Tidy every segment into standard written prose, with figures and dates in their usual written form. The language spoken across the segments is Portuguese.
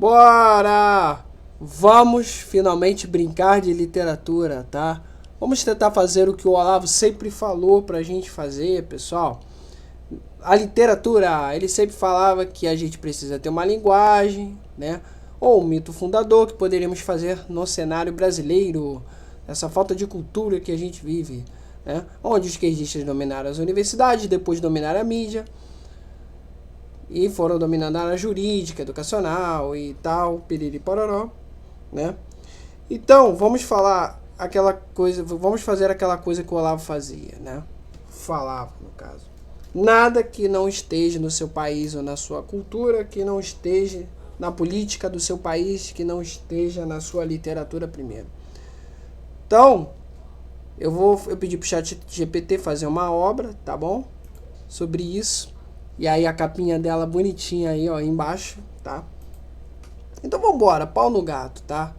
Bora! Vamos finalmente brincar de literatura, tá? Vamos tentar fazer o que o Olavo sempre falou pra gente fazer, pessoal. A literatura, ele sempre falava que a gente precisa ter uma linguagem, né? Ou um mito fundador que poderíamos fazer no cenário brasileiro, essa falta de cultura que a gente vive, né? Onde os esquerdistas dominaram as universidades, depois dominaram a mídia, e foram dominando a área jurídica, educacional e tal, piriri pororó, né? Então, vamos fazer aquela coisa que o Olavo fazia, né? Falava, no caso. Nada que não esteja no seu país ou na sua cultura, que não esteja na política do seu país, que não esteja na sua literatura primeiro. Então, eu pedir pro chat GPT fazer uma obra, tá bom? Sobre isso. E aí a capinha dela bonitinha aí, ó, embaixo, tá? Então vambora, pau no gato, tá?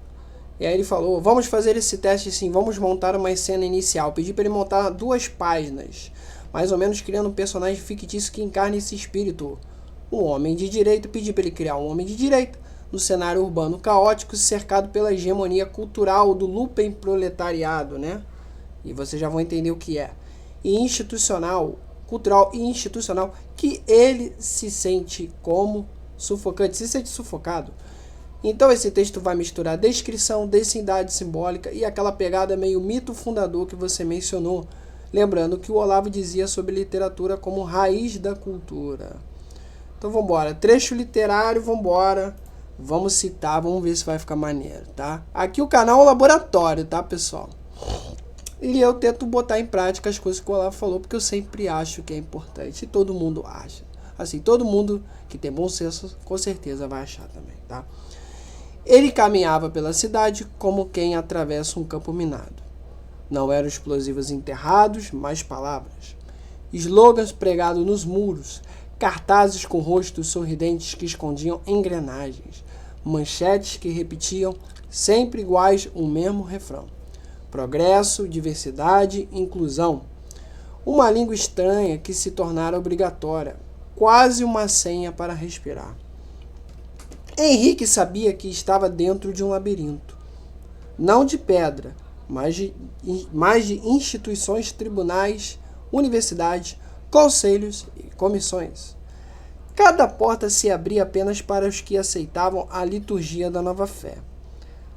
E aí ele falou, vamos fazer esse teste sim, vamos montar uma cena inicial. Pedi para ele montar 2 páginas, mais ou menos criando um personagem fictício que encarne esse espírito. Um homem de direita, pedi para ele criar um homem de direita, no cenário urbano caótico, cercado pela hegemonia cultural do lumpen proletariado, né? E vocês já vão entender o que é. E institucional, cultural e institucional, que ele se sente como sufocante, se sente sufocado. Então esse texto vai misturar descrição, densidade simbólica e aquela pegada meio mito fundador que você mencionou. Lembrando que o Olavo dizia sobre literatura como raiz da cultura. Então vamos embora. Trecho literário, vamos embora. Vamos citar, vamos ver se vai ficar maneiro, tá? Aqui o canal é um laboratório, tá, pessoal? E eu tento botar em prática as coisas que o Olavo falou, porque eu sempre acho que é importante. E todo mundo acha. Assim, todo mundo que tem bom senso, com certeza vai achar também, tá? Ele caminhava pela cidade como quem atravessa um campo minado. Não eram explosivos enterrados, mas palavras. Slogans pregados nos muros, cartazes com rostos sorridentes que escondiam engrenagens, manchetes que repetiam, sempre iguais, o mesmo refrão. Progresso, diversidade, inclusão. Uma língua estranha que se tornara obrigatória, quase uma senha para respirar. Henrique sabia que estava dentro de um labirinto. Não de pedra, mas de instituições, tribunais, universidades, conselhos e comissões. Cada porta se abria apenas para os que aceitavam a liturgia da nova fé.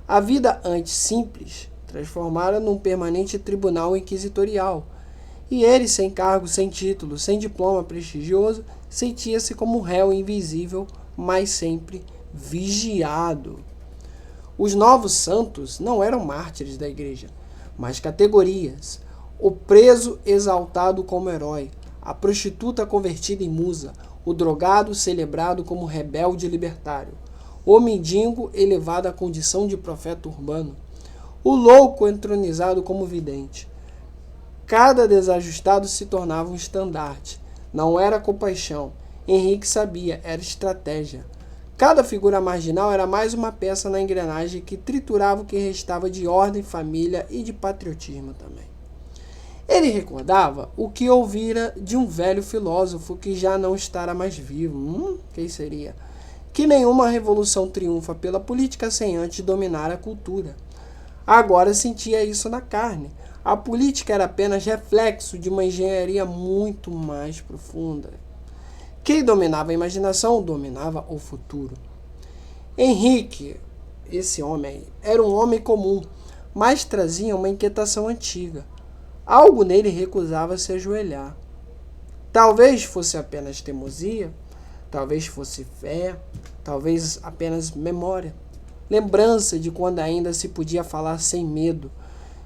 A vida antes simples transformara num permanente tribunal inquisitorial, e ele, sem cargo, sem título, sem diploma prestigioso, sentia-se como um réu invisível, mas sempre vigiado. Os novos santos não eram mártires da igreja, mas categorias. O preso exaltado como herói, a prostituta convertida em musa, o drogado celebrado como rebelde libertário, o mendigo elevado à condição de profeta urbano, o louco entronizado como vidente. Cada desajustado se tornava um estandarte. Não era compaixão. Henrique sabia, era estratégia. Cada figura marginal era mais uma peça na engrenagem que triturava o que restava de ordem, família e de patriotismo também. Ele recordava o que ouvira de um velho filósofo que já não estará mais vivo. Quem seria? Que nenhuma revolução triunfa pela política sem antes dominar a cultura. Agora sentia isso na carne. A política era apenas reflexo de uma engenharia muito mais profunda. Quem dominava a imaginação, dominava o futuro. Henrique, esse homem aí, era um homem comum, mas trazia uma inquietação antiga. Algo nele recusava se ajoelhar. Talvez fosse apenas teimosia, talvez fosse fé, talvez apenas memória. Lembrança de quando ainda se podia falar sem medo,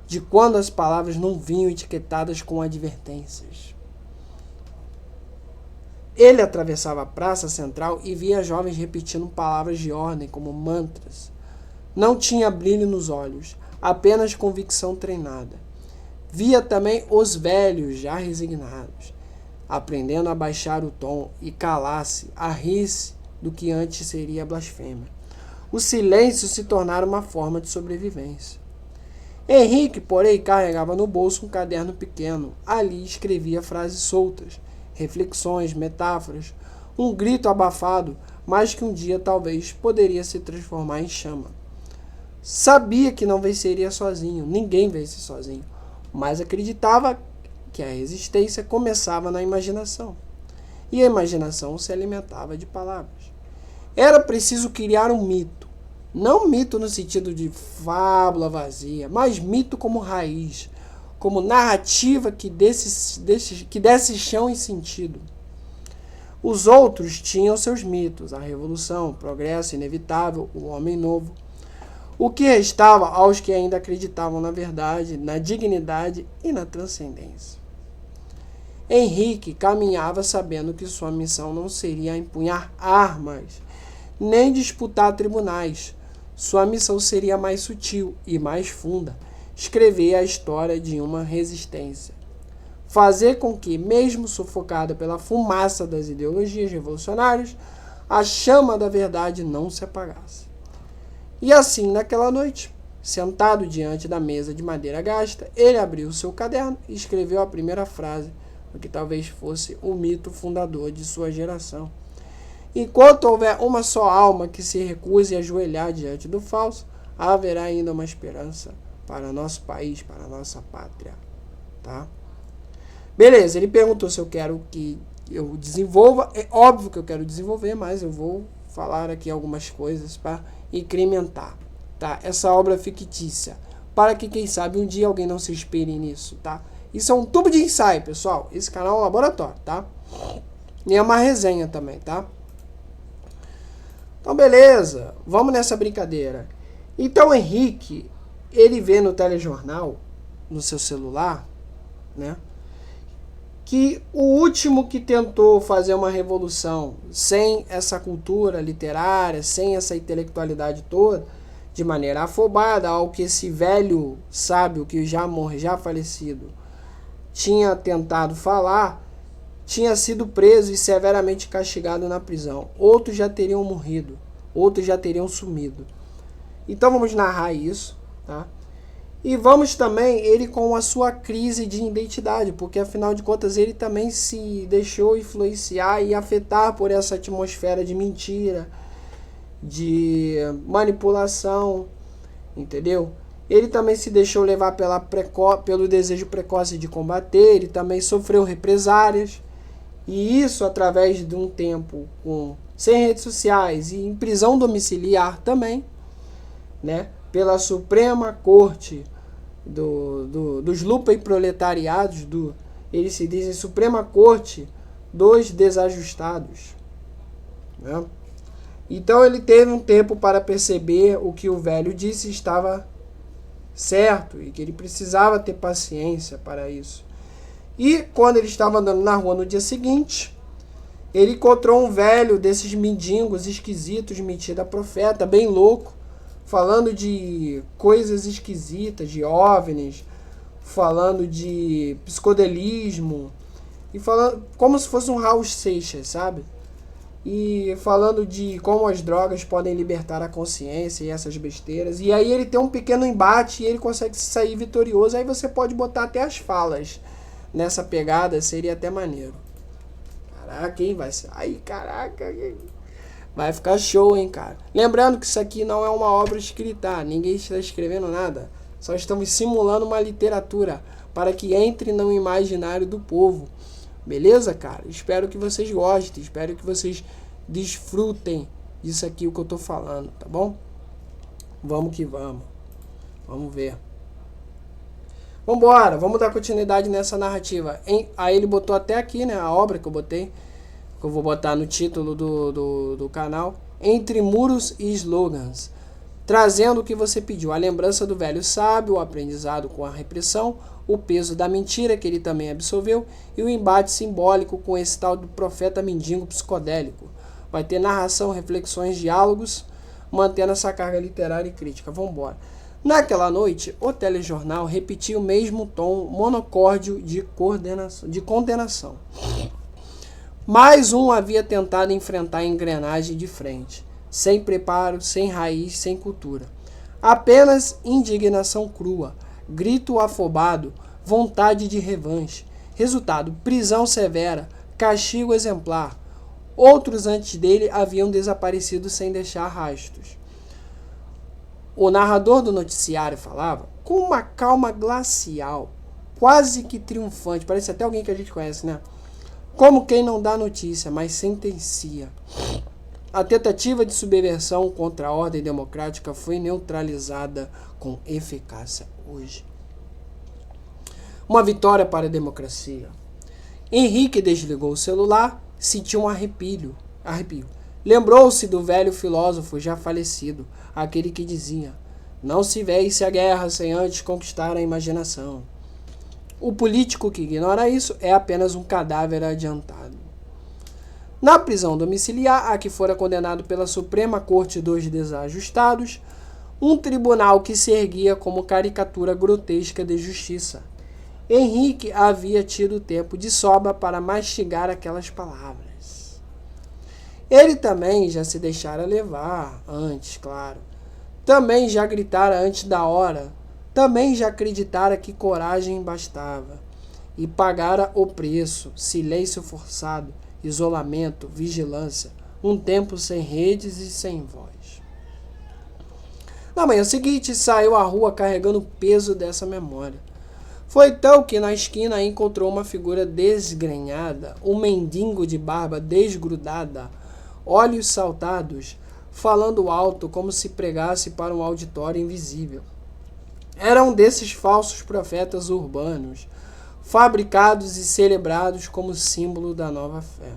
de quando as palavras não vinham etiquetadas com advertências. Ele atravessava a praça central e via jovens repetindo palavras de ordem como mantras. Não tinha brilho nos olhos, apenas convicção treinada. Via também os velhos já resignados, aprendendo a baixar o tom e calar-se, a rir-se do que antes seria blasfêmia. O silêncio se tornara uma forma de sobrevivência. Henrique, porém, carregava no bolso um caderno pequeno. Ali escrevia frases soltas, reflexões, metáforas, um grito abafado, mas que um dia talvez poderia se transformar em chama. Sabia que não venceria sozinho, ninguém vence sozinho, mas acreditava que a resistência começava na imaginação, e a imaginação se alimentava de palavras. Era preciso criar um mito, não mito no sentido de fábula vazia, mas mito como raiz, como narrativa que desse chão e sentido. Os outros tinham seus mitos, a revolução, o progresso inevitável, o homem novo. O que restava aos que ainda acreditavam na verdade, na dignidade e na transcendência. Henrique caminhava sabendo que sua missão não seria empunhar armas, nem disputar tribunais. Sua missão seria mais sutil e mais funda, escrever a história de uma resistência. Fazer com que, mesmo sufocada pela fumaça das ideologias revolucionárias, a chama da verdade não se apagasse. E assim, naquela noite, sentado diante da mesa de madeira gasta, ele abriu seu caderno e escreveu a primeira frase do que talvez fosse o mito fundador de sua geração. Enquanto houver uma só alma que se recuse a ajoelhar diante do falso, haverá ainda uma esperança para nosso país, para nossa pátria. Tá? Beleza, ele perguntou se eu quero que eu desenvolva. É óbvio que eu quero desenvolver, mas eu vou falar aqui algumas coisas para incrementar, tá? Essa obra fictícia, para que quem sabe um dia alguém não se inspire nisso, tá? Isso é um tubo de ensaio, pessoal. Esse canal é um laboratório, tá? E é uma resenha também, tá? Então, beleza. Vamos nessa brincadeira. Então, o Henrique, ele vê no telejornal, no seu celular, né? Que o último que tentou fazer uma revolução sem essa cultura literária, sem essa intelectualidade toda, de maneira afobada ao que esse velho sábio que já falecido tinha tentado falar, tinha sido preso e severamente castigado na prisão. Outros já teriam morrido, outros já teriam sumido. Então vamos narrar isso, tá? E vamos também ele com a sua crise de identidade, porque afinal de contas ele também se deixou influenciar e afetar por essa atmosfera de mentira, de manipulação, entendeu? Ele também se deixou levar pelo desejo precoce de combater, ele também sofreu represárias, e isso através de um tempo sem redes sociais e em prisão domiciliar também, né? Pela Suprema Corte dos lupeproletariados, eles se dizem Suprema Corte dos Desajustados, né? Então ele teve um tempo para perceber o que o velho disse estava certo e que ele precisava ter paciência para isso. E quando ele estava andando na rua no dia seguinte, ele encontrou um velho desses mendigos esquisitos, metido a profeta, bem louco, falando de coisas esquisitas, de OVNIs, falando de psicodelismo, e falando como se fosse um Raul Seixas, sabe? E falando de como as drogas podem libertar a consciência e essas besteiras. E aí ele tem um pequeno embate e ele consegue se sair vitorioso. Aí você pode botar até as falas nessa pegada, seria até maneiro. Caraca, hein? Caraca, vai ficar show, hein, cara. Lembrando que isso aqui não é uma obra escrita, ninguém está escrevendo nada. Só estamos simulando uma literatura para que entre no imaginário do povo. Beleza, cara? Espero que vocês gostem, espero que vocês desfrutem disso aqui, o que eu tô falando, tá bom? Vamos que vamos. Vamos ver. Vambora, vamos dar continuidade nessa narrativa. Aí ele botou até aqui, né, a obra que eu botei, que eu vou botar no título do canal, Entre Muros e Slogans, trazendo o que você pediu, a lembrança do velho sábio, o aprendizado com a repressão, o peso da mentira que ele também absorveu e o embate simbólico com esse tal do profeta mendigo psicodélico. Vai ter narração, reflexões, diálogos, mantendo essa carga literária e crítica. Vambora. Naquela noite, o telejornal repetia o mesmo tom monocórdio de condenação. Mais um havia tentado enfrentar a engrenagem de frente, sem preparo, sem raiz, sem cultura. Apenas indignação crua, grito afobado, vontade de revanche. Resultado, prisão severa, castigo exemplar. Outros antes dele haviam desaparecido sem deixar rastros. O narrador do noticiário falava com uma calma glacial, quase que triunfante. Parece até alguém que a gente conhece, né? Como quem não dá notícia, mas sentencia. A tentativa de subversão contra a ordem democrática foi neutralizada com eficácia hoje. Uma vitória para a democracia. Henrique desligou o celular, sentiu um arrepio. Lembrou-se do velho filósofo já falecido, aquele que dizia: não se vence a guerra sem antes conquistar a imaginação. O político que ignora isso é apenas um cadáver adiantado. Na prisão domiciliar, a que fora condenado pela Suprema Corte dos Desajustados, um tribunal que se erguia como caricatura grotesca de justiça, Henrique havia tido tempo de sobra para mastigar aquelas palavras. Ele também já se deixara levar antes, claro. Também já gritara antes da hora. Também já acreditara que coragem bastava. E pagara o preço, silêncio forçado, isolamento, vigilância, um tempo sem redes e sem voz. Na manhã seguinte, saiu à rua carregando o peso dessa memória. Foi então que na esquina encontrou uma figura desgrenhada, um mendigo de barba desgrudada, olhos saltados, falando alto como se pregasse para um auditório invisível. Era um desses falsos profetas urbanos, fabricados e celebrados como símbolo da nova fé.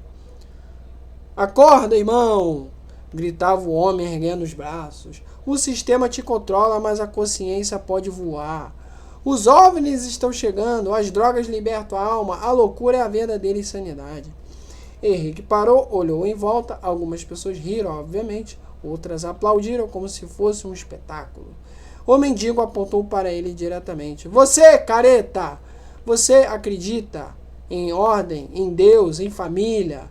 Acorda, irmão! Gritava o homem erguendo os braços. O sistema te controla, mas a consciência pode voar. Os OVNIs estão chegando, as drogas libertam a alma, a loucura é a verdadeira insanidade. Henrique parou, olhou em volta, algumas pessoas riram, obviamente, outras aplaudiram como se fosse um espetáculo. O mendigo apontou para ele diretamente. Você, careta! Você acredita em ordem, em Deus, em família?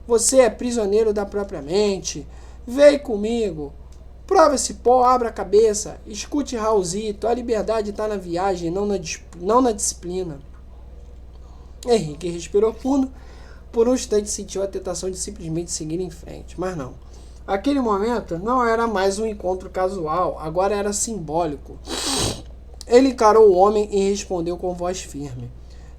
Você é prisioneiro da própria mente. Vem comigo. Prova esse pó, abra a cabeça. Escute Raulzito. A liberdade está na viagem, não na disciplina. Henrique respirou fundo. Por um instante sentiu a tentação de simplesmente seguir em frente. Mas não. Aquele momento não era mais um encontro casual. Agora era simbólico. Ele encarou o homem e respondeu com voz firme.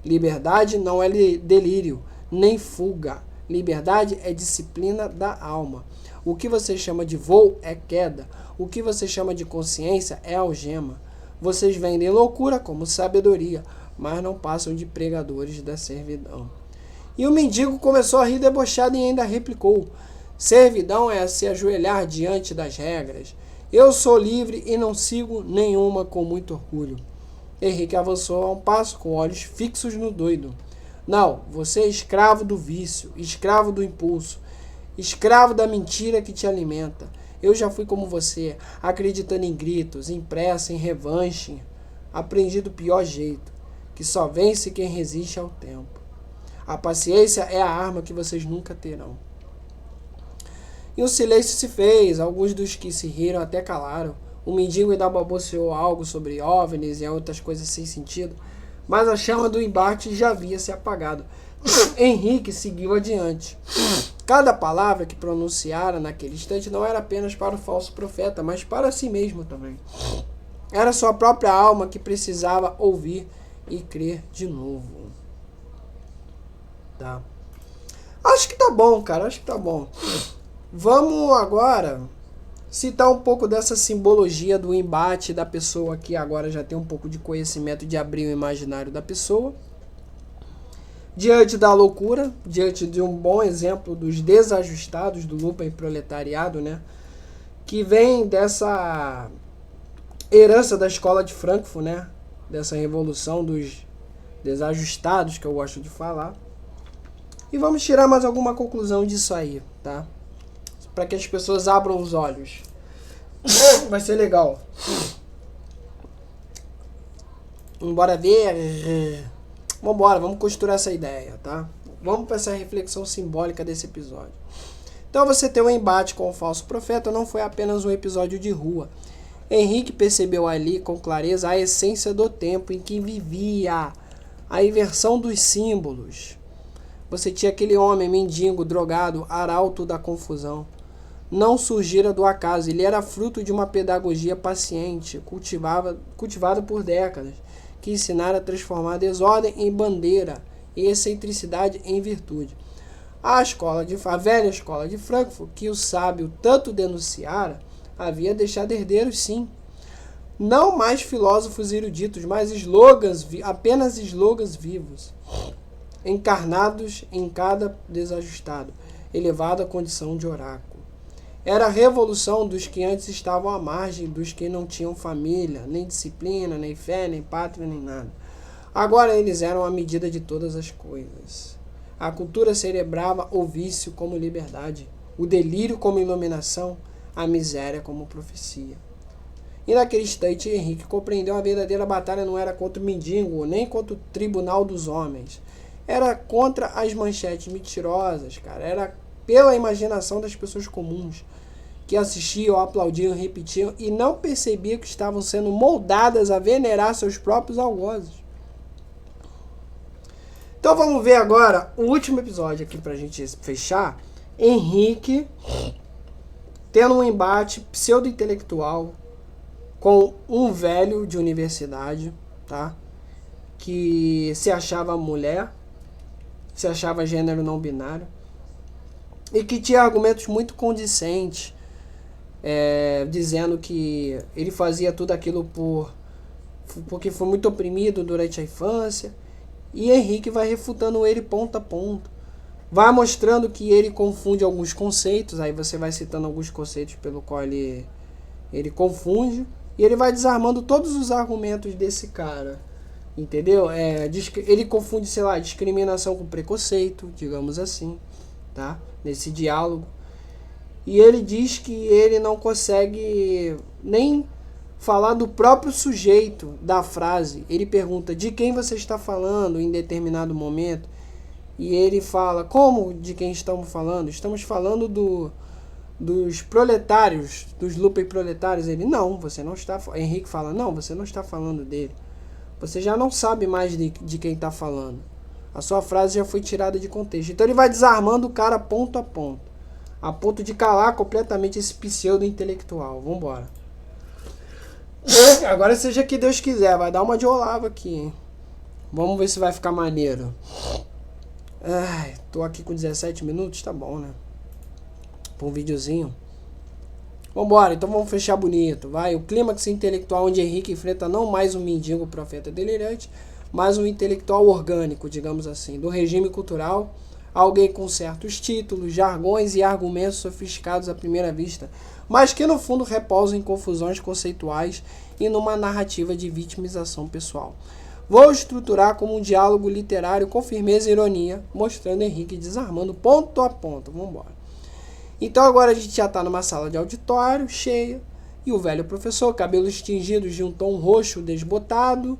Liberdade não é delírio, nem fuga. Liberdade é disciplina da alma. O que você chama de voo é queda. O que você chama de consciência é algema. Vocês vendem loucura como sabedoria, mas não passam de pregadores da servidão. E o mendigo começou a rir debochado e ainda replicou. Servidão é se ajoelhar diante das regras. Eu sou livre e não sigo nenhuma com muito orgulho. Henrique avançou a um passo com olhos fixos no doido. Não, você é escravo do vício, escravo do impulso, escravo da mentira que te alimenta. Eu já fui como você, acreditando em gritos, em pressa, em revanche. Aprendi do pior jeito, que só vence quem resiste ao tempo. A paciência é a arma que vocês nunca terão. E um silêncio se fez, alguns dos que se riram até calaram. O mendigo ainda balbuciou algo sobre OVNIs e outras coisas sem sentido, mas a chama do embate já havia se apagado. Henrique seguiu adiante. Cada palavra que pronunciara naquele instante não era apenas para o falso profeta, mas para si mesmo também. Era sua própria alma que precisava ouvir e crer de novo. Tá. Acho que tá bom, cara. Acho que tá bom. Vamos agora citar um pouco dessa simbologia do embate da pessoa que agora já tem um pouco de conhecimento de abrir o imaginário da pessoa. Diante da loucura, diante de um bom exemplo dos desajustados do Lumpen proletariado, né? Que vem dessa herança da escola de Frankfurt, né? Dessa revolução dos desajustados, que eu gosto de falar. E vamos tirar mais alguma conclusão disso aí, tá? Para que as pessoas abram os olhos. Vai ser legal. Bora ver. Vambora, vamos costurar essa ideia, tá? Vamos para essa reflexão simbólica desse episódio. Então você ter um embate com o falso profeta não foi apenas um episódio de rua. Henrique percebeu ali com clareza a essência do tempo em que vivia, a inversão dos símbolos. Você tinha aquele homem mendigo, drogado, arauto da confusão. Não surgira do acaso, ele era fruto de uma pedagogia paciente, cultivada por décadas, que ensinara a transformar a desordem em bandeira e excentricidade em virtude. A velha escola de Frankfurt, que o sábio tanto denunciara, havia deixado herdeiros, sim. Não mais filósofos eruditos, mas apenas slogans vivos, encarnados em cada desajustado, elevado à condição de oráculo. Era a revolução dos que antes estavam à margem, dos que não tinham família, nem disciplina, nem fé, nem pátria, nem nada. Agora eles eram a medida de todas as coisas. A cultura celebrava o vício como liberdade, o delírio como iluminação, a miséria como profecia. E naquele instante Henrique compreendeu a verdadeira batalha não era contra o mendigo, nem contra o tribunal dos homens. Era contra as manchetes mentirosas, cara. Era pela imaginação das pessoas comuns, que assistiam, aplaudiam, repetiam e não percebiam que estavam sendo moldadas a venerar seus próprios algozes. Então vamos ver agora o último episódio aqui pra gente fechar. Henrique tendo um embate pseudo-intelectual com um velho de universidade, tá? Que se achava mulher, se achava gênero não binário e que tinha argumentos muito condizentes, dizendo que ele fazia tudo aquilo porque foi muito oprimido durante a infância. E Henrique vai refutando ele ponto a ponto. Vai mostrando que ele confunde alguns conceitos. Aí você vai citando alguns conceitos pelo qual ele confunde. E ele vai desarmando todos os argumentos desse cara. Entendeu? Ele confunde, sei lá, discriminação com preconceito, digamos assim, tá? Nesse diálogo. E ele diz que ele não consegue nem falar do próprio sujeito da frase. Ele pergunta de quem você está falando em determinado momento. E ele fala, como de quem estamos falando? Estamos falando dos proletários, dos lupen-proletários. Ele, não, você não está... Henrique fala, não, você não está falando dele. Você já não sabe mais de quem está falando. A sua frase já foi tirada de contexto. Então ele vai desarmando o cara ponto a ponto. A ponto de calar completamente esse pseudo-intelectual. Vambora. Agora seja que Deus quiser, vai dar uma de Olavo aqui, hein? Vamos ver se vai ficar maneiro. Ai, tô aqui com 17 minutos, tá bom, né? Pra um videozinho. Vambora, então vamos fechar bonito, vai. O clímax intelectual onde Henrique enfrenta não mais um mendigo profeta delirante, mas um intelectual orgânico, digamos assim, do regime cultural, alguém com certos títulos, jargões e argumentos sofisticados à primeira vista, mas que no fundo repousam em confusões conceituais e numa narrativa de vitimização pessoal. Vou estruturar como um diálogo literário com firmeza e ironia, mostrando Henrique desarmando ponto a ponto. Vamos embora. Então agora a gente já está numa sala de auditório cheia, e o velho professor, cabelos tingidos de um tom roxo desbotado,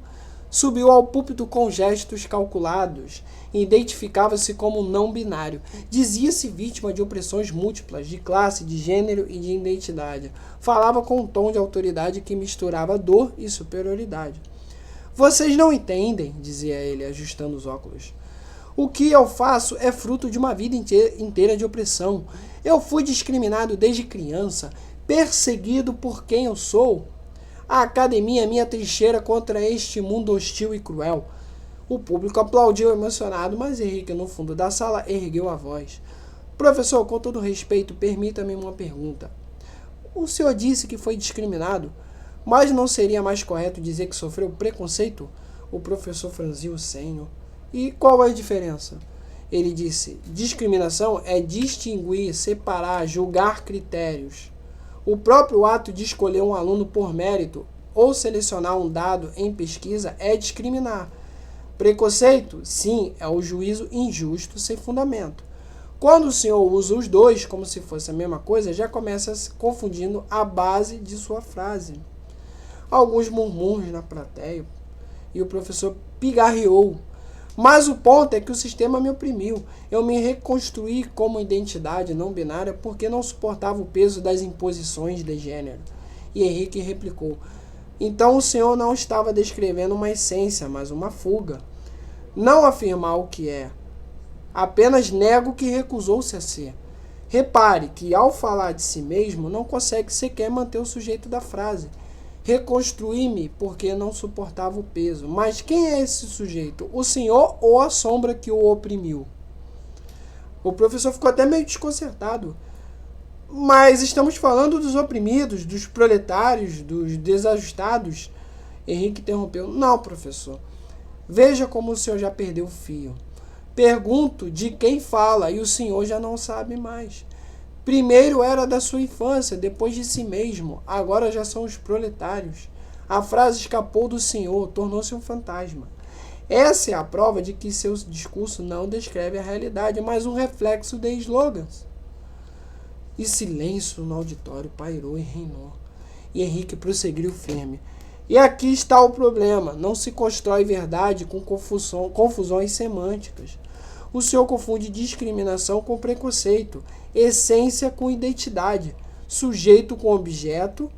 subiu ao púlpito com gestos calculados. Identificava-se como não binário. Dizia-se vítima de opressões múltiplas, de classe, de gênero e de identidade. Falava com um tom de autoridade que misturava dor e superioridade. Vocês não entendem, dizia ele, ajustando os óculos. O que eu faço é fruto de uma vida inteira de opressão. Eu fui discriminado desde criança, perseguido por quem eu sou. A academia é minha trincheira contra este mundo hostil e cruel. O público aplaudiu emocionado, mas Henrique, no fundo da sala, ergueu a voz. Professor, com todo respeito, permita-me uma pergunta. O senhor disse que foi discriminado, mas não seria mais correto dizer que sofreu preconceito? O professor franziu o senho. E qual é a diferença? Ele disse, discriminação é distinguir, separar, julgar critérios. O próprio ato de escolher um aluno por mérito ou selecionar um dado em pesquisa é discriminar. Preconceito, sim, é o juízo injusto sem fundamento. Quando o senhor usa os dois como se fosse a mesma coisa, já começa se confundindo a base de sua frase. Alguns murmúrios na plateia e o professor pigarreou. Mas o ponto é que o sistema me oprimiu. Eu me reconstruí como identidade não binária porque não suportava o peso das imposições de gênero. E Henrique replicou, então o senhor não estava descrevendo uma essência, mas uma fuga. Não afirmar o que é Apenas nego que recusou-se a ser. Repare que, ao falar de si mesmo, não consegue sequer manter o sujeito da frase. Reconstruí-me porque não suportava o peso. Mas quem é esse sujeito? O senhor ou a sombra que o oprimiu? O professor ficou até meio desconcertado. Mas estamos falando dos oprimidos, dos proletários, dos desajustados. Henrique interrompeu. Não, professor. Veja como o senhor já perdeu o fio. Pergunto de quem fala e o senhor já não sabe mais. Primeiro era da sua infância, depois de si mesmo. Agora já são os proletários. A frase escapou do senhor, tornou-se um fantasma. Essa é a prova de que seu discurso não descreve a realidade, mas um reflexo de slogans. E silêncio no auditório pairou e reinou. E Henrique prosseguiu firme. E aqui está o problema. Não se constrói verdade com confusões semânticas. O senhor confunde discriminação com preconceito, essência com identidade, sujeito com objeto,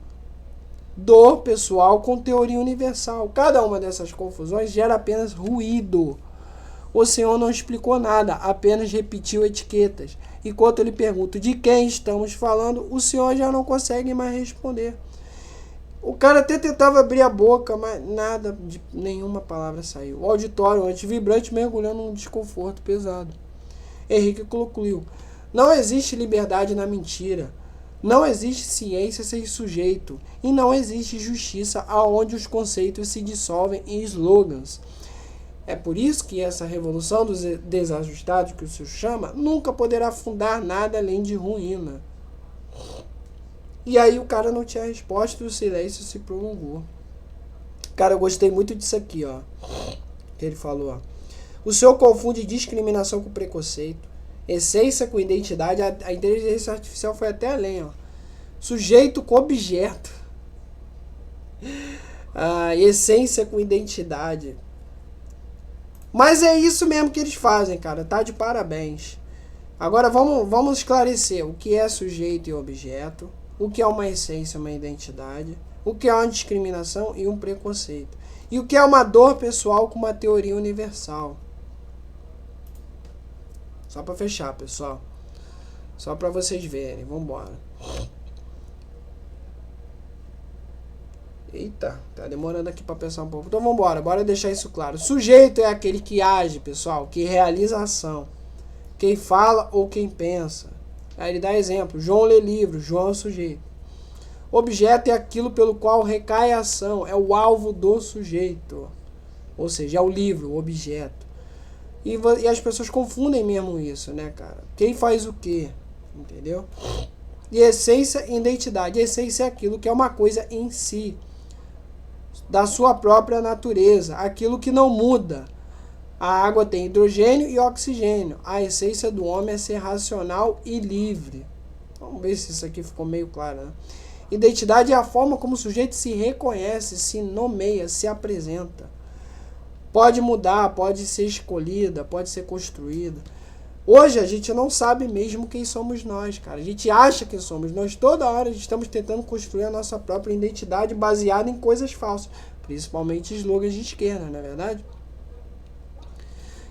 dor pessoal com teoria universal. Cada uma dessas confusões gera apenas ruído. O senhor não explicou nada, apenas repetiu etiquetas. Enquanto eu lhe pergunto de quem estamos falando, o senhor já não consegue mais responder. O cara até tentava abrir a boca, mas nada, nenhuma palavra saiu. O auditório, antes vibrante, mergulhou num desconforto pesado. Henrique concluiu. Não existe liberdade na mentira. Não existe ciência sem sujeito. E não existe justiça aonde os conceitos se dissolvem em slogans. É por isso que essa revolução dos desajustados, que o senhor chama, nunca poderá fundar nada além de ruína. E aí o cara não tinha resposta e o silêncio se prolongou. Cara, eu gostei muito disso aqui, ó. Que ele falou, ó. O senhor confunde discriminação com preconceito, essência com identidade. A inteligência artificial foi até além, ó. Sujeito com objeto. Essência com identidade. Mas é isso mesmo que eles fazem, cara. Tá de parabéns. Agora vamos esclarecer o que é sujeito e objeto. O que é uma essência, uma identidade, o que é uma discriminação e um preconceito, e o que é uma dor pessoal com uma teoria universal. Só para fechar, pessoal. Só para vocês verem. Vamos embora. Eita, tá demorando aqui para pensar um pouco. Então vamos embora, bora deixar isso claro. Sujeito é aquele que age, pessoal, que realiza a ação. Quem fala ou quem pensa. Aí ele dá exemplo. João lê livro, João é o sujeito. Objeto é aquilo pelo qual recai a ação, é o alvo do sujeito. Ou seja, é o livro, o objeto. E as pessoas confundem mesmo isso, né, cara? Quem faz o quê? Entendeu? E essência e identidade. Essência é aquilo que é uma coisa em si, da sua própria natureza, aquilo que não muda. A água tem hidrogênio e oxigênio. A essência do homem é ser racional e livre. Vamos ver se isso aqui ficou meio claro, né? Identidade é a forma como o sujeito se reconhece, se nomeia, se apresenta. Pode mudar, pode ser escolhida, pode ser construída. Hoje a gente não sabe mesmo quem somos nós, cara. A gente acha que somos nós. Toda hora estamos tentando construir a nossa própria identidade baseada em coisas falsas. Principalmente slogans de esquerda, não é verdade?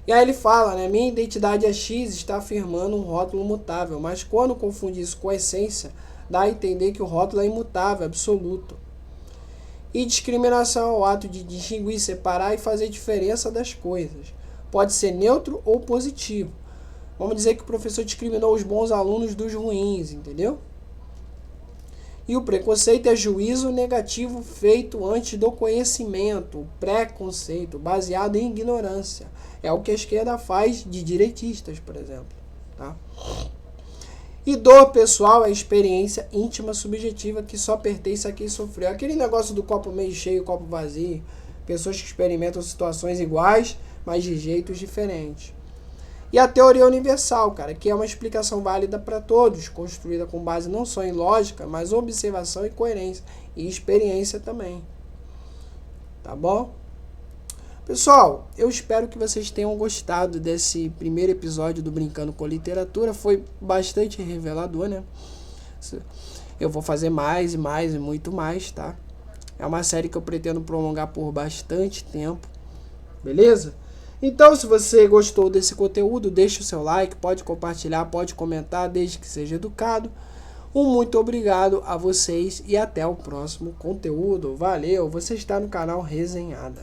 E aí ele fala, né? Minha identidade é X, está afirmando um rótulo mutável. Mas quando confunde isso com a essência, dá a entender que o rótulo é imutável, absoluto. E discriminação é o ato de distinguir, separar e fazer diferença das coisas. Pode ser neutro ou positivo. Vamos dizer que o professor discriminou os bons alunos dos ruins, entendeu? E o preconceito é juízo negativo feito antes do conhecimento, o preconceito, baseado em ignorância. É o que a esquerda faz de direitistas, por exemplo. Tá? E dor pessoal é a experiência íntima subjetiva que só pertence a quem sofreu. Aquele negócio do copo meio cheio, copo vazio. Pessoas que experimentam situações iguais, mas de jeitos diferentes. E a teoria universal, cara, que é uma explicação válida para todos, construída com base não só em lógica, mas observação e coerência. E experiência também. Tá bom? Pessoal, eu espero que vocês tenham gostado desse primeiro episódio do Brincando com Literatura. Foi bastante revelador, né? Eu vou fazer mais e mais e muito mais, tá? É uma série que eu pretendo prolongar por bastante tempo. Beleza? Então, se você gostou desse conteúdo, deixe o seu like, pode compartilhar, pode comentar, desde que seja educado. Um muito obrigado a vocês e até o próximo conteúdo. Valeu, você está no canal Resenhada.